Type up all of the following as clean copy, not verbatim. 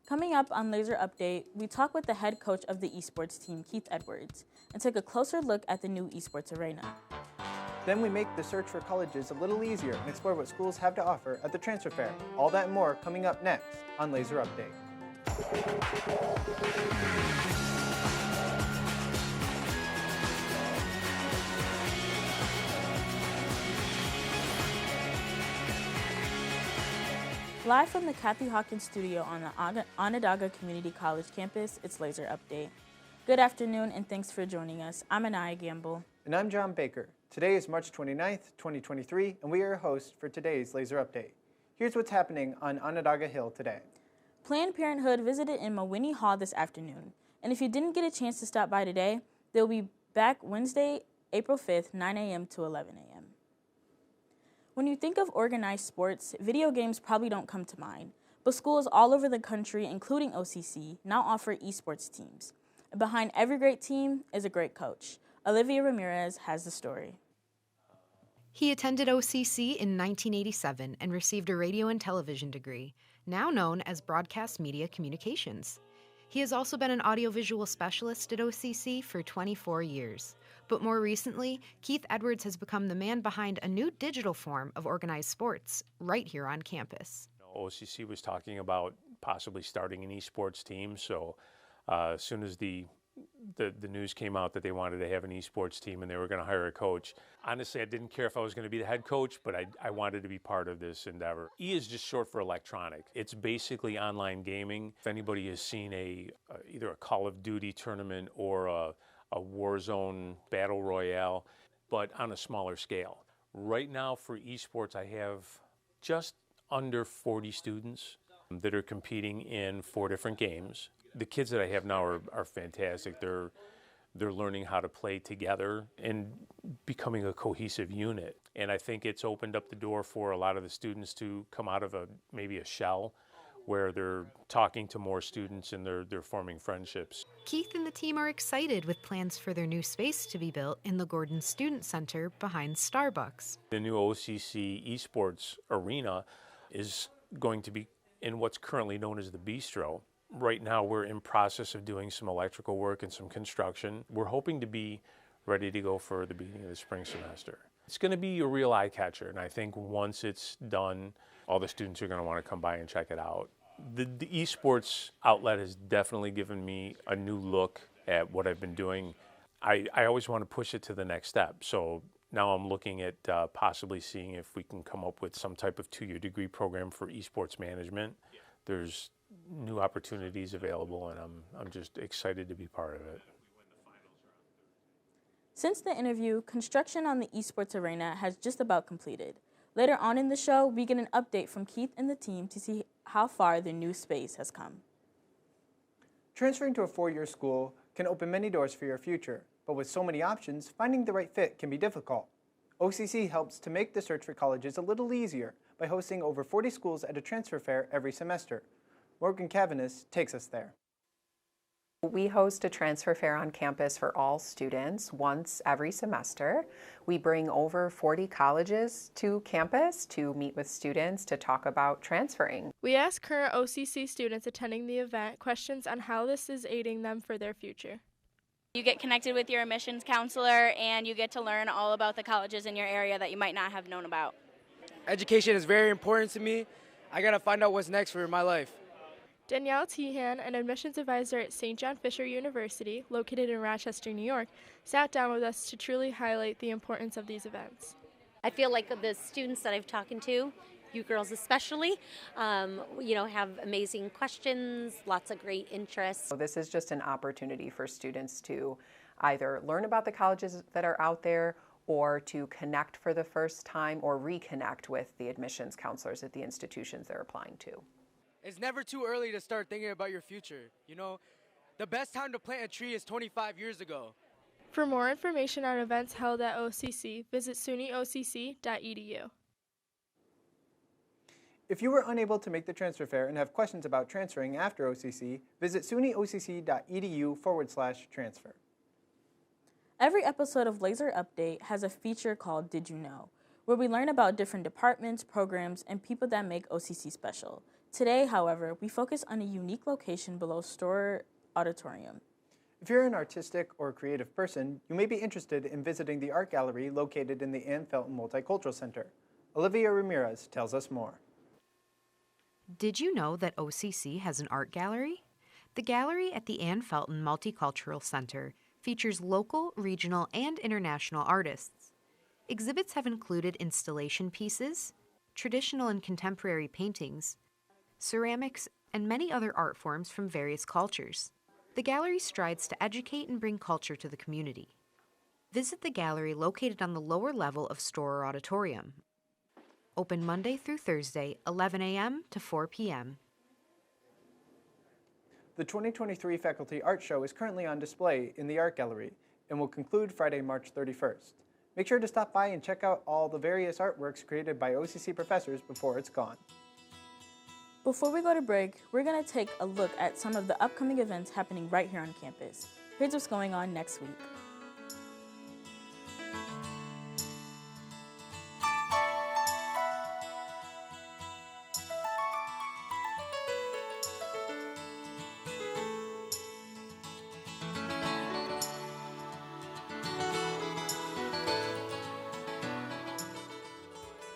Coming up on Lazer Update, we talk with the head coach of the esports team, Keith Edwards, and take a closer look at the new esports arena. Then we make the search for colleges a little easier and explore what schools have to offer at the transfer fair. All that and more coming up next on Lazer Update. Live from the Kathy Hawkins studio on the Onondaga Community College campus, it's Lazer Update. Good afternoon and thanks for joining us. I'm Anaya Gamble. And I'm John Baker. Today is March 29th, 2023, and we are your hosts for today's Lazer Update. Here's what's happening on Onondaga Hill today. Planned Parenthood visited in Mawini Hall this afternoon, and if you didn't get a chance to stop by today, they'll be back Wednesday, April 5th, 9 a.m. to 11 a.m. When you think of organized sports, video games probably don't come to mind, but schools all over the country, including OCC, now offer esports teams. And behind every great team is a great coach. Olivia Ramirez has the story. He attended OCC in 1987 and received a radio and television degree, now known as Broadcast Media Communications. He has also been an audiovisual specialist at OCC for 24 years. But more recently, Keith Edwards has become the man behind a new digital form of organized sports right here on campus. OCC was talking about possibly starting an esports team, so as soon as the news came out that they wanted to have an esports team and they were going to hire a coach, honestly, I didn't care if I was going to be the head coach, but I wanted to be part of this endeavor. E is just short for electronic. It's basically online gaming. If anybody has seen either a Call of Duty tournament or a Warzone Battle Royale, but on a smaller scale. Right now for esports, I have just under 40 students that are competing in 4 different games. The kids that I have now are fantastic. They're learning how to play together and becoming a cohesive unit. And I think it's opened up the door for a lot of the students to come out of maybe a shell where they're talking to more students and they're forming friendships. Keith and the team are excited with plans for their new space to be built in the Gordon Student Center behind Starbucks. The new OCC esports arena is going to be in what's currently known as the Bistro. Right now we're in process of doing some electrical work and some construction. We're hoping to be ready to go for the beginning of the spring semester. It's going to be a real eye catcher, and I think once it's done, all the students are going to want to come by and check it out. The esports outlet has definitely given me a new look at what I've been doing. I always want to push it to the next step. So now I'm looking at possibly seeing if we can come up with some type of 2-year degree program for esports management. There's new opportunities available, and I'm just excited to be part of it. Since the interview, construction on the esports arena has just about completed. Later on in the show, we get an update from Keith and the team to see how far the new space has come. Transferring to a 4-year school can open many doors for your future, but with so many options, finding the right fit can be difficult. OCC helps to make the search for colleges a little easier by hosting over 40 schools at a transfer fair every semester. Morgan Cavanis takes us there. We host a transfer fair on campus for all students once every semester. We bring over 40 colleges to campus to meet with students to talk about transferring. We ask current OCC students attending the event questions on how this is aiding them for their future. You get connected with your admissions counselor and you get to learn all about the colleges in your area that you might not have known about. Education is very important to me. I gotta find out what's next for my life. Danielle Tehan, an admissions advisor at St. John Fisher University, located in Rochester, New York, sat down with us to truly highlight the importance of these events. I feel like the students that I've talked to, you girls especially, have amazing questions, lots of great interests. So this is just an opportunity for students to either learn about the colleges that are out there or to connect for the first time or reconnect with the admissions counselors at the institutions they're applying to. It's never too early to start thinking about your future. The best time to plant a tree is 25 years ago. For more information on events held at OCC, visit sunyocc.edu. If you were unable to make the transfer fair and have questions about transferring after OCC, visit sunyocc.edu/transfer. Every episode of Lazer Update has a feature called Did You Know?, where we learn about different departments, programs, and people that make OCC special. Today, however, we focus on a unique location below Storer Auditorium. If you're an artistic or creative person, you may be interested in visiting the art gallery located in the Ann Felton Multicultural Center. Olivia Ramirez tells us more. Did you know that OCC has an art gallery? The gallery at the Ann Felton Multicultural Center features local, regional, and international artists. Exhibits have included installation pieces, traditional and contemporary paintings, ceramics, and many other art forms from various cultures. The gallery strives to educate and bring culture to the community. Visit the gallery located on the lower level of Storer Auditorium. Open Monday through Thursday, 11 a.m. to 4 p.m. The 2023 Faculty Art Show is currently on display in the art gallery and will conclude Friday, March 31st. Make sure to stop by and check out all the various artworks created by OCC professors before it's gone. Before we go to break, we're going to take a look at some of the upcoming events happening right here on campus. Here's what's going on next week.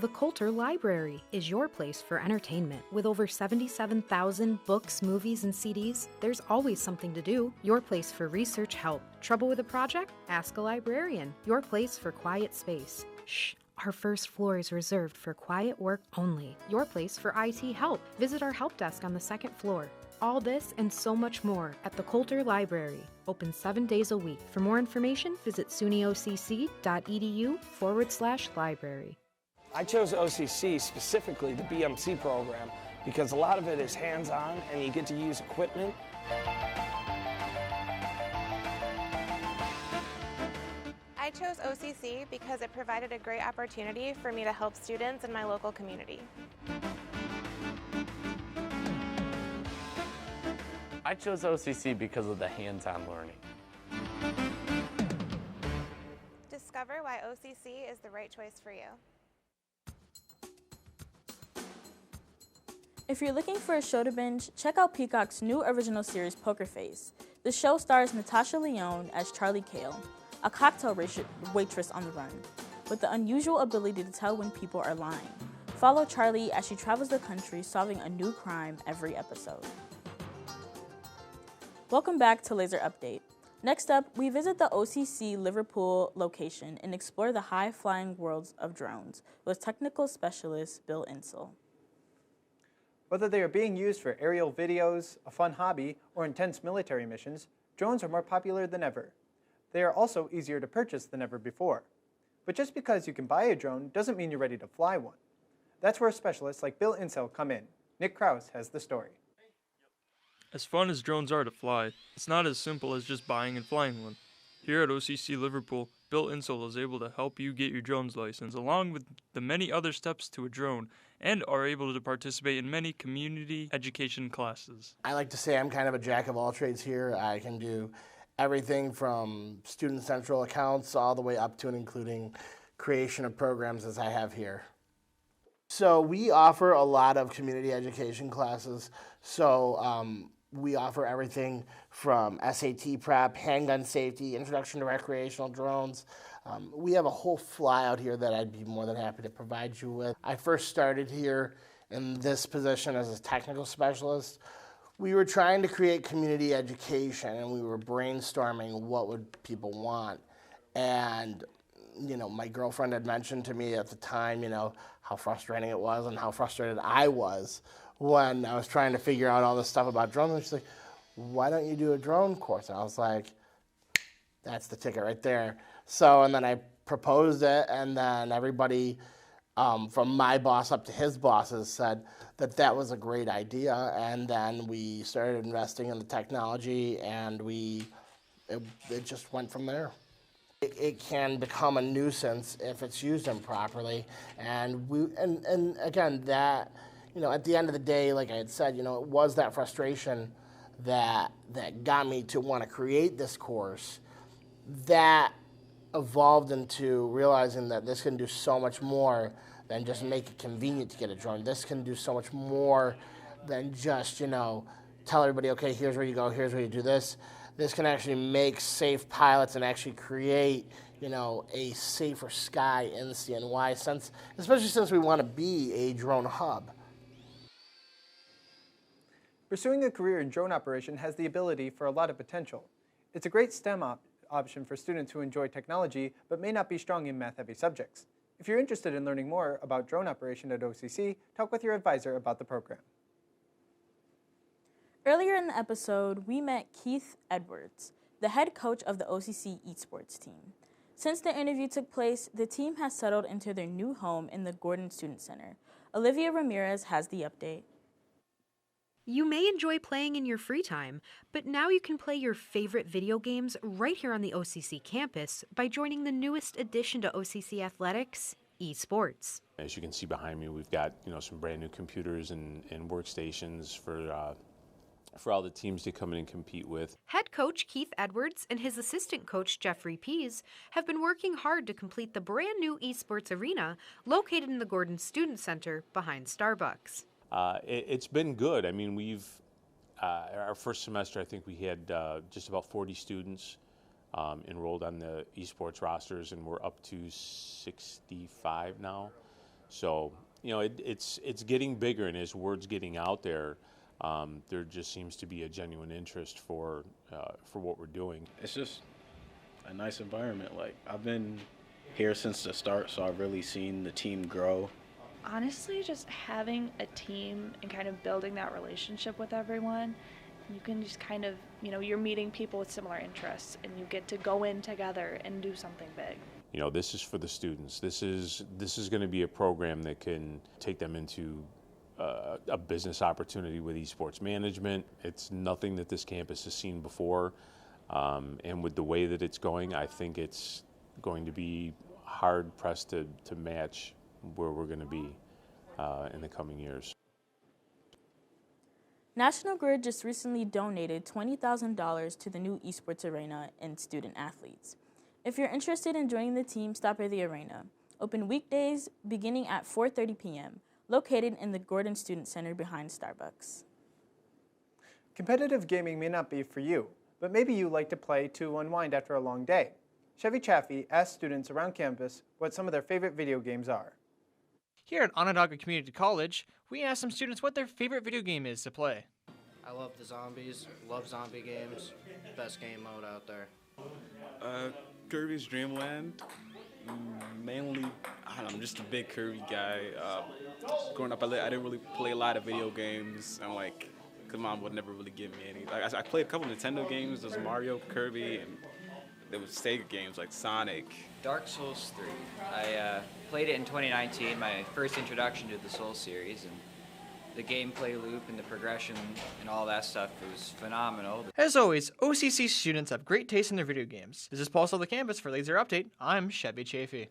The Coulter Library is your place for entertainment. With over 77,000 books, movies, and CDs, there's always something to do. Your place for research help. Trouble with a project? Ask a librarian. Your place for quiet space. Shh, our first floor is reserved for quiet work only. Your place for IT help. Visit our help desk on the second floor. All this and so much more at the Coulter Library. Open 7 days a week. For more information, visit sunyocc.edu/library. I chose OCC, specifically the BMC program, because a lot of it is hands-on and you get to use equipment. I chose OCC because it provided a great opportunity for me to help students in my local community. I chose OCC because of the hands-on learning. Discover why OCC is the right choice for you. If you're looking for a show to binge, check out Peacock's new original series, Poker Face. The show stars Natasha Lyonne as Charlie Cale, a cocktail waitress on the run, with the unusual ability to tell when people are lying. Follow Charlie as she travels the country solving a new crime every episode. Welcome back to Lazer Update. Next up, we visit the OCC Liverpool location and explore the high-flying worlds of drones with technical specialist Bill Insel. Whether they are being used for aerial videos, a fun hobby, or intense military missions, drones are more popular than ever. They are also easier to purchase than ever before. But just because you can buy a drone doesn't mean you're ready to fly one. That's where specialists like Bill Insel come in. Nick Krause has the story. As fun as drones are to fly, it's not as simple as just buying and flying one. Here at OCC Liverpool, Bill Insel is able to help you get your drone's license, along with the many other steps to a drone, and are able to participate in many community education classes. I like to say I'm kind of a jack of all trades here. I can do everything from student central accounts all the way up to and including creation of programs as I have here. So we offer a lot of community education classes. So we offer everything from SAT prep, handgun safety, introduction to recreational drones. We have a whole fly out here that I'd be more than happy to provide you with. I first started here in this position as a technical specialist. We were trying to create community education and we were brainstorming what would people want. And, you know, my girlfriend had mentioned to me at the time, you know, how frustrating it was and how frustrated I was when I was trying to figure out all this stuff about drones. And she's like, why don't you do a drone course? And I was like, that's the ticket right there. So, and then I proposed it, and then everybody from my boss up to his bosses said that that was a great idea, and then we started investing in the technology, and it just went from there. It can become a nuisance if it's used improperly, and again, that, you know, at the end of the day, like I had said, you know, it was that frustration that got me to want to create this course. That evolved into realizing that this can do so much more than just make it convenient to get a drone. This can do so much more than just, tell everybody, okay, here's where you go, here's where you do this. This can actually make safe pilots and actually create, a safer sky in the CNY, especially since we want to be a drone hub. Pursuing a career in drone operation has the ability for a lot of potential. It's a great STEM option for students who enjoy technology but may not be strong in math-heavy subjects. If you're interested in learning more about drone operation at OCC, talk with your advisor about the program. Earlier in the episode, we met Keith Edwards, the head coach of the OCC esports team. Since the interview took place, the team has settled into their new home in the Gordon Student Center. Olivia Ramirez has the update. You may enjoy playing in your free time, but now you can play your favorite video games right here on the OCC campus by joining the newest addition to OCC Athletics, esports. As you can see behind me, we've got some brand new computers and workstations for all the teams to come in and compete with. Head coach Keith Edwards and his assistant coach Jeffrey Pease have been working hard to complete the brand new esports arena located in the Gordon Student Center behind Starbucks. It's been good. I mean, we've our first semester, I think we had just about 40 students enrolled on the esports rosters, and we're up to 65 now. So it's getting bigger, and as word's getting out there, there just seems to be a genuine interest for what we're doing. It's just a nice environment. Like, I've been here since the start, so I've really seen the team grow. Honestly, just having a team and kind of building that relationship with everyone, you can just kind of, you're meeting people with similar interests, and you get to go in together and do something big. This is for the students. This is going to be a program that can take them into a business opportunity with esports management. It's nothing that this campus has seen before, and with the way that it's going, I think it's going to be hard pressed to match where we're going to be in the coming years. National Grid just recently donated $20,000 to the new esports arena and student athletes. If you're interested in joining the team, stop by the arena. Open weekdays beginning at 4:30 p.m., located in the Gordon Student Center behind Starbucks. Competitive gaming may not be for you, but maybe you like to play to unwind after a long day. Chevy Chaffee asked students around campus what some of their favorite video games are. Here at Onondaga Community College, we asked some students what their favorite video game is to play. I love the zombies, love zombie games, best game mode out there. Kirby's Dream Land. Mainly, I'm just a big Kirby guy. Growing up, I didn't really play a lot of video games, and cause Mom would never really give me any. I played a couple Nintendo games. There's Mario, Kirby, and there was Sega games like Sonic. Dark Souls 3. I played it in 2019, my first introduction to the Souls series, and the gameplay loop and the progression and all that stuff was phenomenal. As always, OCC students have great taste in their video games. This is Pulse of the Campus for Lazer Update. I'm Chevy Chaffee.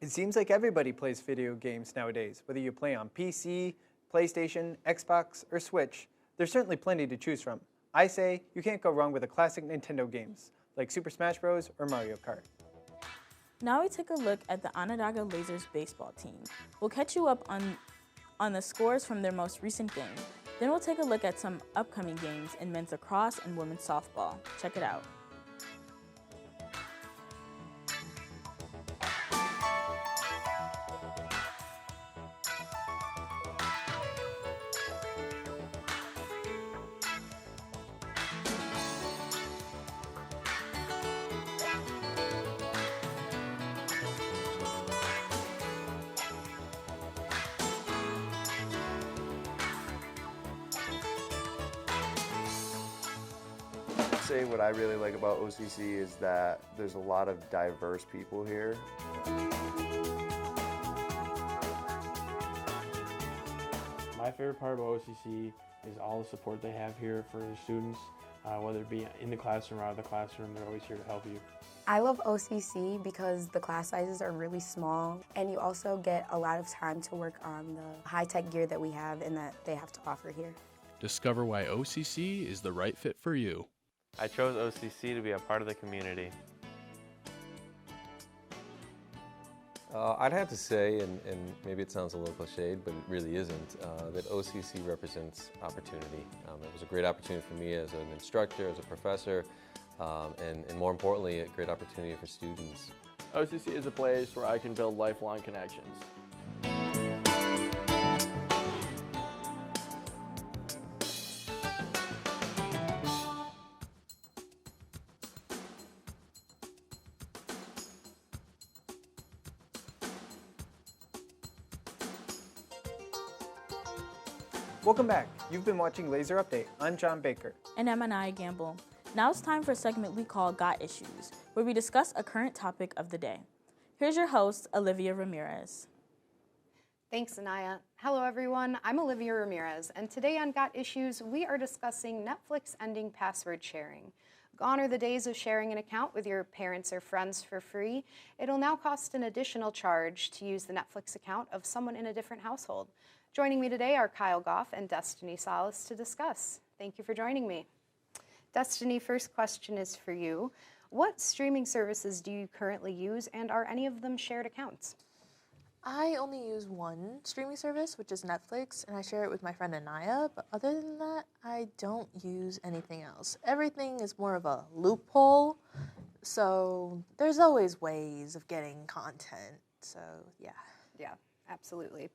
It seems like everybody plays video games nowadays. Whether you play on PC, PlayStation, Xbox, or Switch, there's certainly plenty to choose from. I say you can't go wrong with the classic Nintendo games, like Super Smash Bros. Or Mario Kart. Now we take a look at the Onondaga Lasers baseball team. We'll catch you up on the scores from their most recent game. Then we'll take a look at some upcoming games in men's lacrosse and women's softball. Check it out. Say what I really like about OCC is that there's a lot of diverse people here. My favorite part about OCC is all the support they have here for the students, whether it be in the classroom or out of the classroom. They're always here to help you. I love OCC because the class sizes are really small, and you also get a lot of time to work on the high-tech gear that we have and that they have to offer here. Discover why OCC is the right fit for you. I chose OCC to be a part of the community. I'd have to say, and maybe it sounds a little cliched, but it really isn't, that OCC represents opportunity. It was a great opportunity for me as an instructor, as a professor, and more importantly, a great opportunity for students. OCC is a place where I can build lifelong connections. Welcome back. You've been watching Lazer Update. I'm John Baker. And I'm Anaya Gamble. Now it's time for a segment we call Got Issues, where we discuss a current topic of the day. Here's your host, Olivia Ramirez. Thanks, Anaya. Hello, everyone. I'm Olivia Ramirez, and today on Got Issues, we are discussing Netflix ending password sharing. Gone are the days of sharing an account with your parents or friends for free. It'll now cost an additional charge to use the Netflix account of someone in a different household. Joining me today are Kyle Goff and Destiny Salas to discuss. Thank you for joining me. Destiny, first question is for you. What streaming services do you currently use, and are any of them shared accounts? I only use one streaming service, which is Netflix, and I share it with my friend Anaya, but other than that, I don't use anything else. Everything is more of a loophole, so there's always ways of getting content, so yeah. Yeah, absolutely.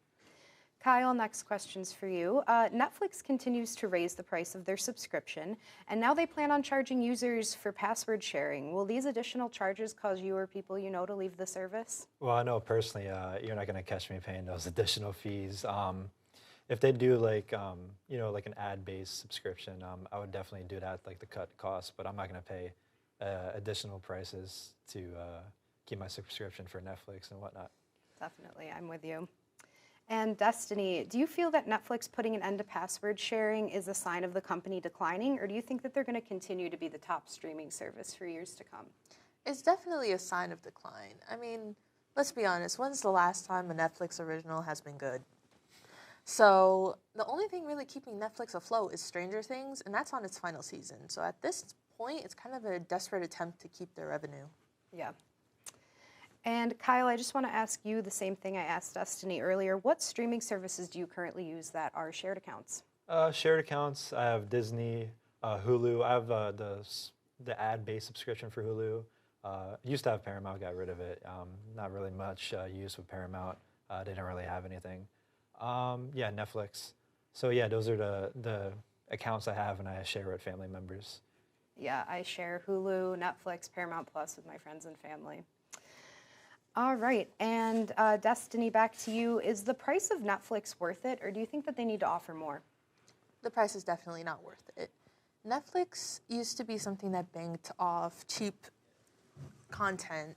Kyle, next question's for you. Netflix continues to raise the price of their subscription, and now they plan on charging users for password sharing. Will these additional charges cause you or people you know to leave the service? Well, I know personally, you're not going to catch me paying those additional fees. If they do like, like an ad-based subscription, I would definitely do that, like to cut costs, but I'm not going to pay additional prices to keep my subscription for Netflix and whatnot. Definitely, I'm with you. And Destiny, do you feel that Netflix putting an end to password sharing is a sign of the company declining, or do you think that they're going to continue to be the top streaming service for years to come? It's definitely a sign of decline. I mean, let's be honest, when's the last time a Netflix original has been good? So the only thing really keeping Netflix afloat is Stranger Things, and that's on its final season. So at this point, it's kind of a desperate attempt to keep their revenue. Yeah. And Kyle, I just want to ask you the same thing I asked Destiny earlier. What streaming services do you currently use that are shared accounts? Shared accounts, I have Disney, Hulu. I have the ad-based subscription for Hulu. Used to have Paramount, got rid of it. Not really much use with Paramount. Didn't really have anything. Yeah, Netflix. So yeah, those are the accounts I have, and I share with family members. Yeah, I share Hulu, Netflix, Paramount Plus with my friends and family. All right, and Destiny, back to you. Is the price of Netflix worth it, or do you think that they need to offer more? The price is definitely not worth it. Netflix used to be something that banked off cheap content,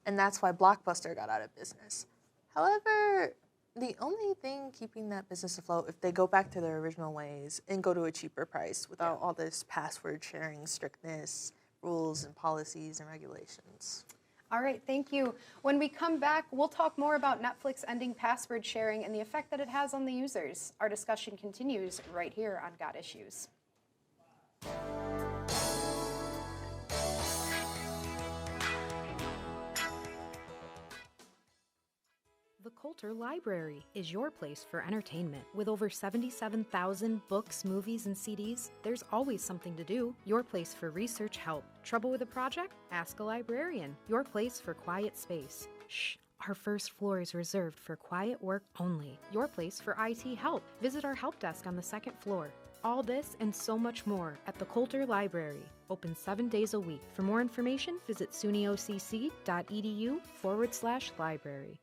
and that's why Blockbuster got out of business. However, the only thing keeping that business afloat, if they go back to their original ways and go to a cheaper price without all this password sharing strictness, rules and policies and regulations. All right, thank you. When we come back, we'll talk more about Netflix ending password sharing and the effect that it has on the users. Our discussion continues right here on Got Issues. The Coulter Library is your place for entertainment. With over 77,000 books, movies, and CDs, there's always something to do. Your place for research help. Trouble with a project? Ask a librarian. Your place for quiet space. Shh. Our first floor is reserved for quiet work only. Your place for IT help. Visit our help desk on the second floor. All this and so much more at the Coulter Library. Open 7 days a week. For more information, visit sunyocc.edu/library.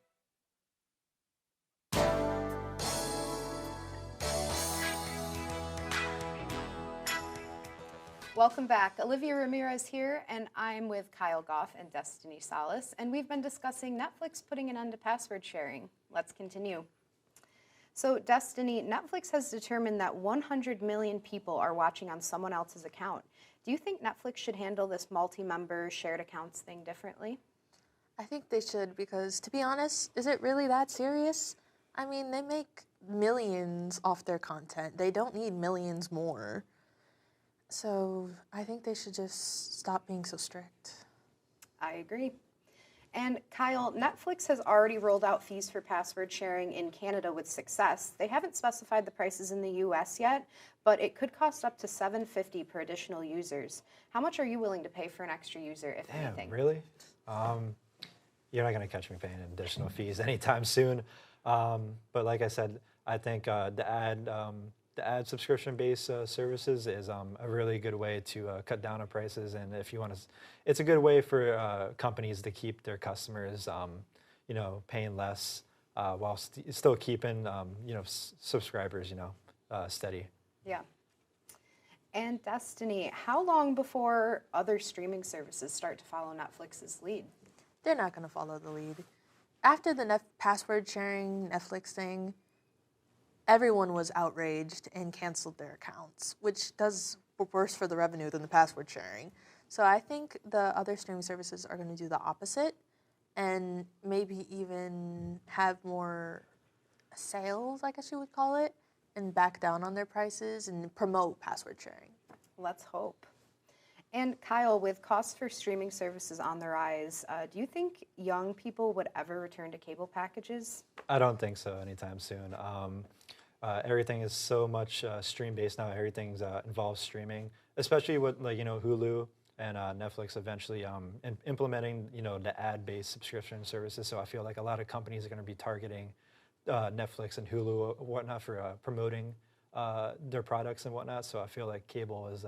Welcome back. Olivia Ramirez here, and I'm with Kyle Goff and Destiny Salas, and we've been discussing Netflix putting an end to password sharing. Let's continue. So, Destiny, Netflix has determined that 100 million people are watching on someone else's account. Do you think Netflix should handle this multi-member shared accounts thing differently? I think they should, because to be honest, is it really that serious? I mean, they make millions off their content. They don't need millions more. So I think they should just stop being so strict. I agree. And Kyle, Netflix has already rolled out fees for password sharing in Canada with success. They haven't specified the prices in the US yet, but it could cost up to $7.50 per additional users. How much are you willing to pay for an extra user, if anything? Really? You're not going to catch me paying additional fees anytime soon. But like I said, I think the ad subscription-based services is a really good way to cut down on prices, and if you want to, it's a good way for companies to keep their customers, paying less while still keeping, subscribers, steady. Yeah. And Destiny, how long before other streaming services start to follow Netflix's lead? They're not going to follow the lead. After the password sharing Netflix thing, everyone was outraged and canceled their accounts, which does worse for the revenue than the password sharing. So I think the other streaming services are going to do the opposite and maybe even have more sales, I guess you would call it, and back down on their prices and promote password sharing. Let's hope. And Kyle, with costs for streaming services on the rise, do you think young people would ever return to cable packages? I don't think so anytime soon. Everything is so much stream-based now. Everything involves streaming, especially with Hulu and Netflix eventually implementing the ad-based subscription services. So I feel like a lot of companies are going to be targeting Netflix and Hulu and whatnot for promoting their products and whatnot. So I feel like cable is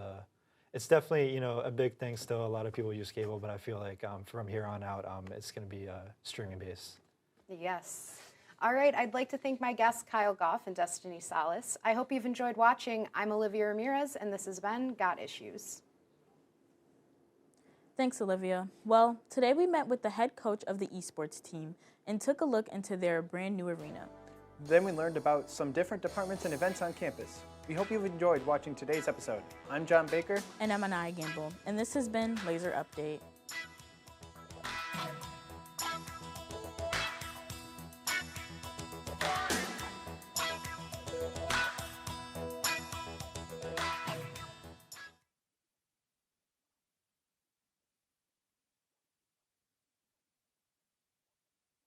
it's definitely a big thing still. A lot of people use cable, but I feel like from here on out it's going to be streaming-based. Yes. All right, I'd like to thank my guests, Kyle Goff and Destiny Salas. I hope you've enjoyed watching. I'm Olivia Ramirez, and this has been Got Issues. Thanks, Olivia. Well, today we met with the head coach of the esports team and took a look into their brand new arena. Then we learned about some different departments and events on campus. We hope you've enjoyed watching today's episode. I'm John Baker. And I'm Anaya Gamble, and this has been Lazer Update.